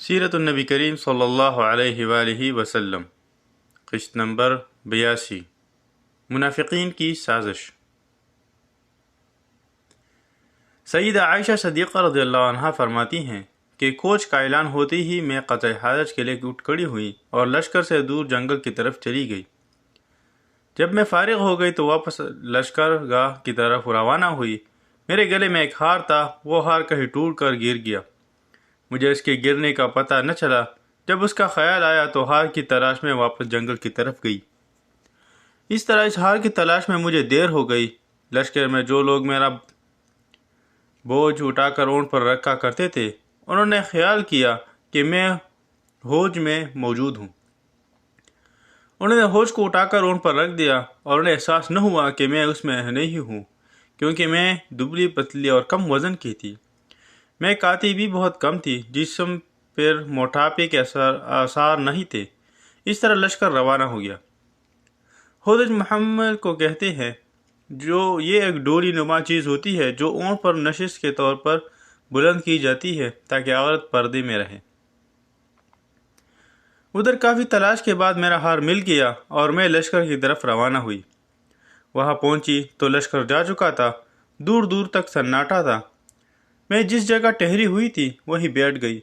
سیرت النبی کریم صلی اللہ علیہ وآلہ وسلم، قسط نمبر 82، منافقین کی سازش۔ سیدہ عائشہ صدیقہ رضی اللہ عنہا فرماتی ہیں کہ کوچ کا اعلان ہوتے ہی میں قطع حاجت کے لیے اٹھ کھڑی ہوئی اور لشکر سے دور جنگل کی طرف چلی گئی۔ جب میں فارغ ہو گئی تو واپس لشکر گاہ کی طرف روانہ ہوئی۔ میرے گلے میں ایک ہار تھا، وہ ہار کہیں ٹوٹ کر گر گیا۔ مجھے اس کے گرنے کا پتہ نہ چلا۔ جب اس کا خیال آیا تو ہار کی تلاش میں واپس جنگل کی طرف گئی۔ اس طرح اس ہار کی تلاش میں مجھے دیر ہو گئی۔ لشکر میں جو لوگ میرا بوجھ اٹھا کر اونٹ پر رکھا کرتے تھے، انہوں نے خیال کیا کہ میں ہوج میں موجود ہوں۔ انہوں نے ہوج کو اٹھا کر اونٹ پر رکھ دیا اور انہیں احساس نہ ہوا کہ میں اس میں نہیں ہوں، کیونکہ میں دبلی پتلی اور کم وزن کی تھی۔ میں کاتی بھی بہت کم تھی، جسم پر موٹاپے کے آثار نہیں تھے۔ اس طرح لشکر روانہ ہو گیا۔ ہودج محمل کو کہتے ہیں، جو یہ ایک ڈوری نما چیز ہوتی ہے جو اونٹ پر نشست کے طور پر بلند کی جاتی ہے تاکہ عورت پردے میں رہے۔ ادھر کافی تلاش کے بعد میرا ہار مل گیا اور میں لشکر کی طرف روانہ ہوئی۔ وہاں پہنچی تو لشکر جا چکا تھا، دور دور تک سناٹا تھا۔ میں جس جگہ ٹہری ہوئی تھی وہیں بیٹھ گئی۔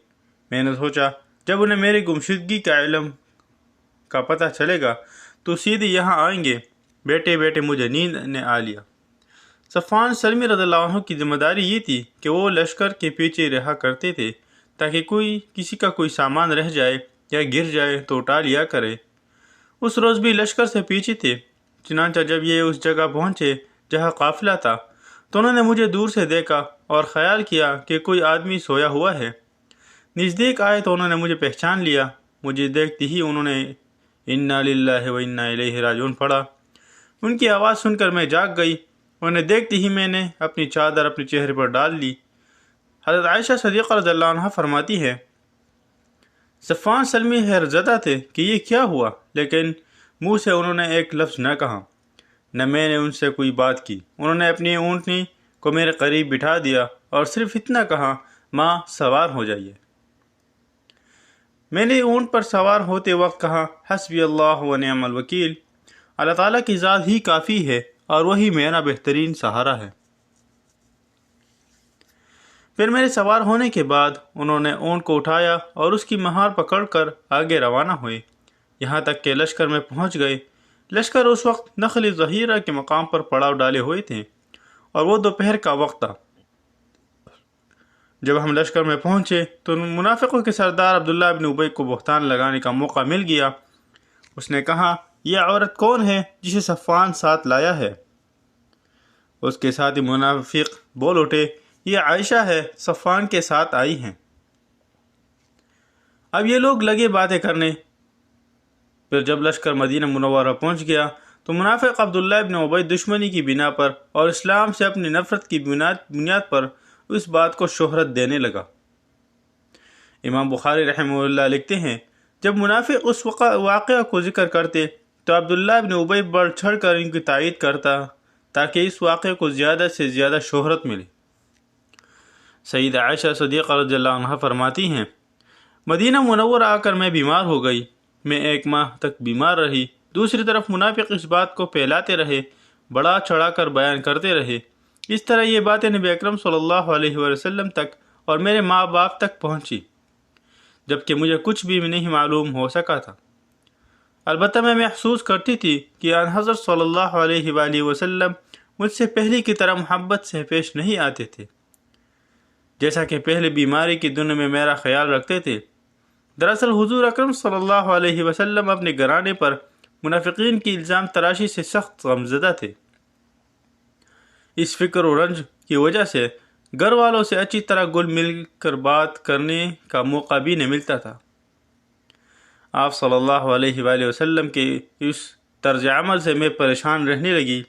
میں نے سوچا جب انہیں میری گمشدگی کا علم کا پتہ چلے گا تو سیدھے یہاں آئیں گے۔ بیٹھے بیٹھے مجھے نیند نے آ لیا۔ صفوان سلمی رضی اللہ عنہ کی ذمہ داری یہ تھی کہ وہ لشکر کے پیچھے رہا کرتے تھے تاکہ کسی کا کوئی سامان رہ جائے یا گر جائے تو اٹھا لیا کرے۔ اس روز بھی لشکر سے پیچھے تھے۔ چنانچہ جب یہ اس جگہ پہنچے جہاں قافلہ تھا تو انہوں نے مجھے دور سے دیکھا اور خیال کیا کہ کوئی آدمی سویا ہوا ہے۔ نزدیک آئے تو انہوں نے مجھے پہچان لیا۔ مجھے دیکھتے ہی انہوں نے انا للہ و انا الیہ راجعون پڑھا۔ ان کی آواز سن کر میں جاگ گئی۔ انہیں دیکھتے ہی میں نے اپنی چادر اپنے چہرے پر ڈال لی۔ حضرت عائشہ صدیقہ رضی اللہ عنہا فرماتی ہے، صفوان سلمی حیرت زدہ تھے کہ یہ کیا ہوا، لیکن منہ سے انہوں نے ایک لفظ نہ کہا، نہ میں نے ان سے کوئی بات کی۔ انہوں نے اپنی اونٹنی کو میرے قریب بٹھا دیا اور صرف اتنا کہا، ماں سوار ہو جائیے۔ میں نے اونٹ پر سوار ہوتے وقت کہا، حسبی اللہ و نعم الوکیل، اللہ تعالیٰ کی ذات ہی کافی ہے اور وہی میرا بہترین سہارا ہے۔ پھر میرے سوار ہونے کے بعد انہوں نے اونٹ کو اٹھایا اور اس کی مہار پکڑ کر آگے روانہ ہوئے، یہاں تک کہ لشکر میں پہنچ گئے۔ لشکر اس وقت نخل ظہیرہ کے مقام پر پڑاؤ ڈالے ہوئے تھے اور وہ دوپہر کا وقت تھا۔ جب ہم لشکر میں پہنچے تو منافقوں کے سردار عبداللہ بن ابی کو بہتان لگانے کا موقع مل گیا۔ اس نے کہا، یہ عورت کون ہے جسے صفوان ساتھ لایا ہے؟ اس کے ساتھ ہی منافق بول اٹھے، یہ عائشہ ہے، صفوان کے ساتھ آئی ہیں۔ اب یہ لوگ لگے باتیں کرنے۔ پھر جب لشکر مدینہ منورہ پہنچ گیا تو منافق عبداللہ بن ابی دشمنی کی بنا پر اور اسلام سے اپنی نفرت کی بنیاد پر اس بات کو شہرت دینے لگا۔ امام بخاری رحمہ اللہ لکھتے ہیں، جب منافق اس واقعہ کو ذکر کرتے تو عبداللہ بن ابی بڑھ چڑھ کر ان کی تائید کرتا تاکہ اس واقعے کو زیادہ سے زیادہ شہرت ملے۔ سیدہ عائشہ صدیقہ رضی اللہ عنہا فرماتی ہیں، مدینہ منورہ آ کر میں بیمار ہو گئی۔ میں 1 ماہ تک بیمار رہی۔ دوسری طرف منافق اس بات کو پھیلاتے رہے، بڑا چڑھا کر بیان کرتے رہے۔ اس طرح یہ باتیں نبی اکرم صلی اللہ علیہ وسلم تک اور میرے ماں باپ تک پہنچی، جبکہ مجھے کچھ بھی نہیں معلوم ہو سکا تھا۔ البتہ میں محسوس کرتی تھی کہ آن حضرت صلی اللہ علیہ وآلہ وسلم مجھ سے پہلے کی طرح محبت سے پیش نہیں آتے تھے، جیسا کہ پہلے بیماری کے دنوں میں میرا خیال رکھتے تھے۔ دراصل حضور اکرم صلی اللہ علیہ وسلم اپنے گھرانے پر منافقین کی الزام تراشی سے سخت غمزدہ تھے۔ اس فکر و رنج کی وجہ سے گھر والوں سے اچھی طرح گل مل کر بات کرنے کا موقع بھی نہ ملتا تھا۔ آپ صلی اللہ علیہ وآلہ وسلم کے اس طرز عمل سے میں پریشان رہنے لگی۔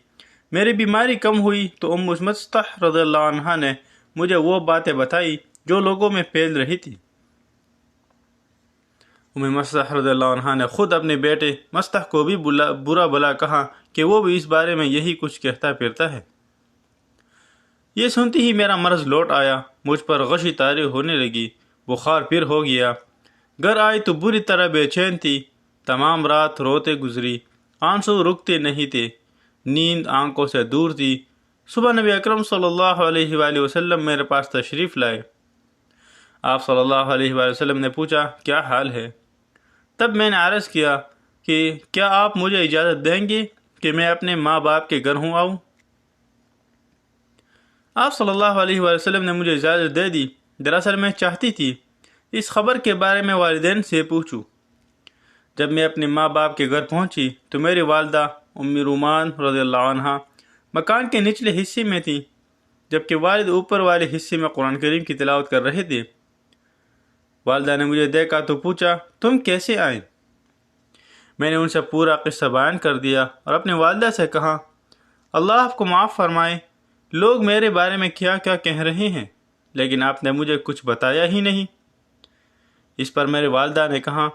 میری بیماری کم ہوئی تو ام مستح رضی اللہ عنہا نے مجھے وہ باتیں بتائی جو لوگوں میں پھیل رہی تھی۔ ام مستح رضی اللہ عنہا نے خود اپنے بیٹے مستح کو بھی برا بلا کہا کہ وہ بھی اس بارے میں یہی کچھ کہتا پھرتا ہے۔ یہ سنتی ہی میرا مرض لوٹ آیا، مجھ پر غشی طاری ہونے لگی، بخار پھر ہو گیا۔ گھر آئی تو بری طرح بے چین تھی، تمام رات روتے گزری، آنسو رکتے نہیں تھے، نیند آنکھوں سے دور تھی۔ صبح نبی اکرم صلی اللہ علیہ وآلہ وسلم میرے پاس تشریف لائے۔ آپ صلی اللہ علیہ وآلہ وسلم نے پوچھا کیا حال ہے؟ تب میں نے عرض کیا کہ کیا آپ مجھے اجازت دیں گے کہ میں اپنے ماں باپ کے گھر آؤں؟ آپ صلی اللہ علیہ وآلہ وسلم نے مجھے اجازت دے دی۔ دراصل میں چاہتی تھی اس خبر کے بارے میں والدین سے پوچھوں۔ جب میں اپنے ماں باپ کے گھر پہنچی تو میری والدہ ام رومان رضی اللہ عنہا مکان کے نچلے حصے میں تھی، جبکہ والد اوپر والے حصے میں قرآن کریم کی تلاوت کر رہے تھے۔ والدہ نے مجھے دیکھا تو پوچھا تم کیسے آئے؟ میں نے ان سے پورا قصہ بیان کر دیا اور اپنی والدہ سے کہا اللہ آپ کو معاف فرمائے، لوگ میرے بارے میں کیا کیا کہہ رہے ہیں، لیکن آپ نے مجھے کچھ بتایا ہی نہیں۔ اس پر میری والدہ نے کہا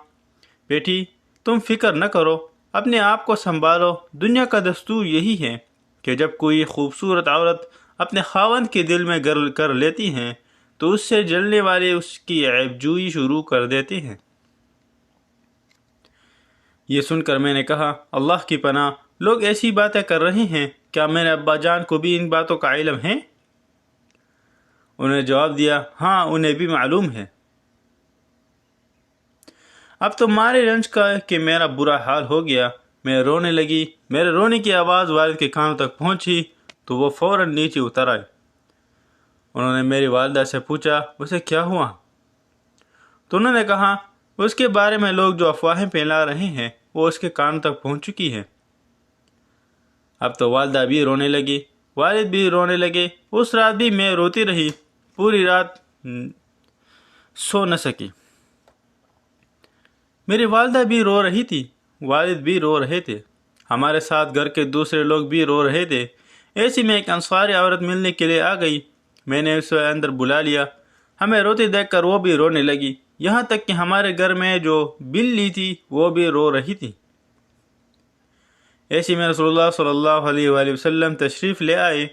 بیٹی تم فکر نہ کرو، اپنے آپ کو سنبھالو، دنیا کا دستور یہی ہے کہ جب کوئی خوبصورت عورت اپنے خاوند کے دل میں گر کر لیتی ہیں تو اس سے جلنے والے اس کی عیب جوئی شروع کر دیتے ہیں۔ یہ سن کر میں نے کہا اللہ کی پناہ، لوگ ایسی باتیں کر رہے ہیں، کیا میرے ابا جان کو بھی ان باتوں کا علم ہے؟ انہوں نے جواب دیا ہاں انہیں بھی معلوم ہے۔ اب تو مارے رنج کا کہ میرا برا حال ہو گیا، میں رونے لگی۔ میرے رونے کی آواز والد کے کانوں تک پہنچی تو وہ فوراً نیچے اتر آئے۔ انہوں نے میری والدہ سے پوچھا اسے کیا ہوا؟ تو انہوں نے کہا اس کے بارے میں لوگ جو افواہیں پھیلا رہے ہیں وہ اس کے کانوں تک پہنچ چکی ہے۔ اب تو والدہ بھی رونے لگی، والد بھی رونے لگے۔ اس رات بھی میں روتی رہی، پوری رات سو نہ سکی۔ میری والدہ بھی رو رہی تھی، والد بھی رو رہے تھے، ہمارے ساتھ گھر کے دوسرے لوگ بھی رو رہے تھے۔ ایسی میں ایک انصاری عورت ملنے کے لیے آ گئی، میں نے اسے اندر بلا لیا۔ ہمیں روتے دیکھ کر وہ بھی رونے لگی، یہاں تک کہ ہمارے گھر میں جو بلی تھی وہ بھی رو رہی تھی۔ ایسی میں رسول اللہ صلی اللہ علیہ وآلہ وسلم تشریف لے آئے۔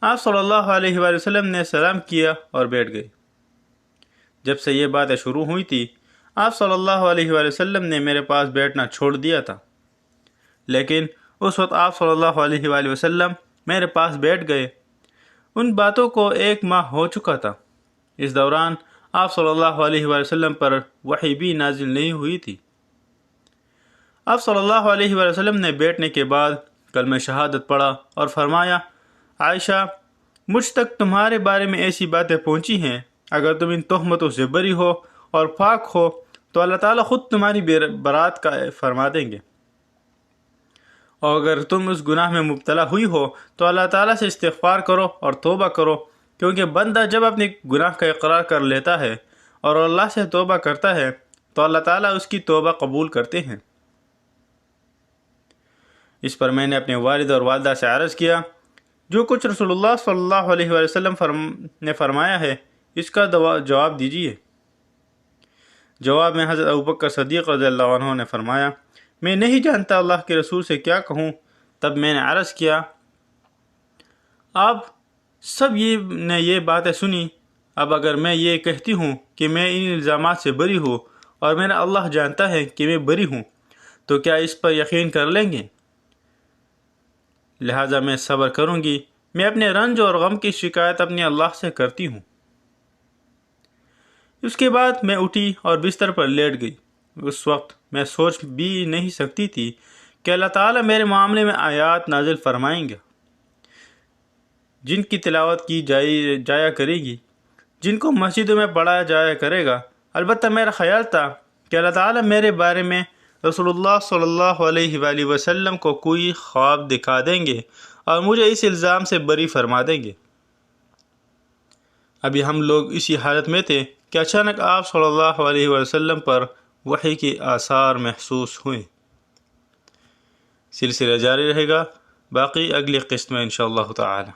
آپ صلی اللہ علیہ وآلہ وسلم نے سلام کیا اور بیٹھ گئے۔ جب سے یہ باتیں شروع ہوئی تھی آپ صلی اللہ علیہ وآلہ وسلم نے میرے پاس بیٹھنا چھوڑ دیا تھا، لیکن اس وقت آپ صلی اللہ علیہ وآلہ وسلم میرے پاس بیٹھ گئے۔ ان باتوں کو 1 ماہ ہو چکا تھا۔ اس دوران آپ صلی اللہ علیہ وآلہ وسلم پر وحی بھی نازل نہیں ہوئی تھی۔ آپ صلی اللہ علیہ وآلہ وسلم نے بیٹھنے کے بعد کلمہ شہادت پڑھا اور فرمایا عائشہ مجھ تک تمہارے بارے میں ایسی باتیں پہنچی ہیں، اگر تم ان تہمتوں سے بری ہو اور پاک ہو تو اللہ تعالیٰ خود تمہاری برات کا فرما دیں گے، اور اگر تم اس گناہ میں مبتلا ہوئی ہو تو اللہ تعالیٰ سے استغفار کرو اور توبہ کرو، کیونکہ بندہ جب اپنے گناہ کا اقرار کر لیتا ہے اور اللہ سے توبہ کرتا ہے تو اللہ تعالیٰ اس کی توبہ قبول کرتے ہیں۔ اس پر میں نے اپنے والد اور والدہ سے عرض کیا جو کچھ رسول اللہ صلی اللہ علیہ وآلہ وسلم نے فرمایا ہے اس کا جواب دیجیے۔ جواب میں حضرت ابوبکر صدیق رضی اللہ عنہ نے فرمایا میں نہیں جانتا اللہ کے رسول سے کیا کہوں۔ تب میں نے عرض کیا آپ سب نے یہ باتیں سنی، اب اگر میں یہ کہتی ہوں کہ میں ان الزامات سے بری ہوں اور میرا اللہ جانتا ہے کہ میں بری ہوں تو کیا اس پر یقین کر لیں گے؟ لہٰذا میں صبر کروں گی، میں اپنے رنج اور غم کی شکایت اپنے اللہ سے کرتی ہوں۔ اس کے بعد میں اٹھی اور بستر پر لیٹ گئی۔ اس وقت میں سوچ بھی نہیں سکتی تھی کہ اللہ تعالیٰ میرے معاملے میں آیات نازل فرمائیں گا، جن کی تلاوت کی جایا کرے گی، جن کو مسجدوں میں پڑھایا جایا کرے گا۔ البتہ میرا خیال تھا کہ اللہ تعالیٰ میرے بارے میں رسول اللہ صلی اللہ علیہ وآلہ وسلم کو کوئی خواب دکھا دیں گے اور مجھے اس الزام سے بری فرما دیں گے۔ ابھی ہم لوگ اسی حالت میں تھے کہ اچانک آپ صلی اللہ علیہ وسلم پر وحی کے آثار محسوس ہوئے۔ سلسلہ جاری رہے گا، باقی اگلی قسط میں انشاءاللہ تعالی۔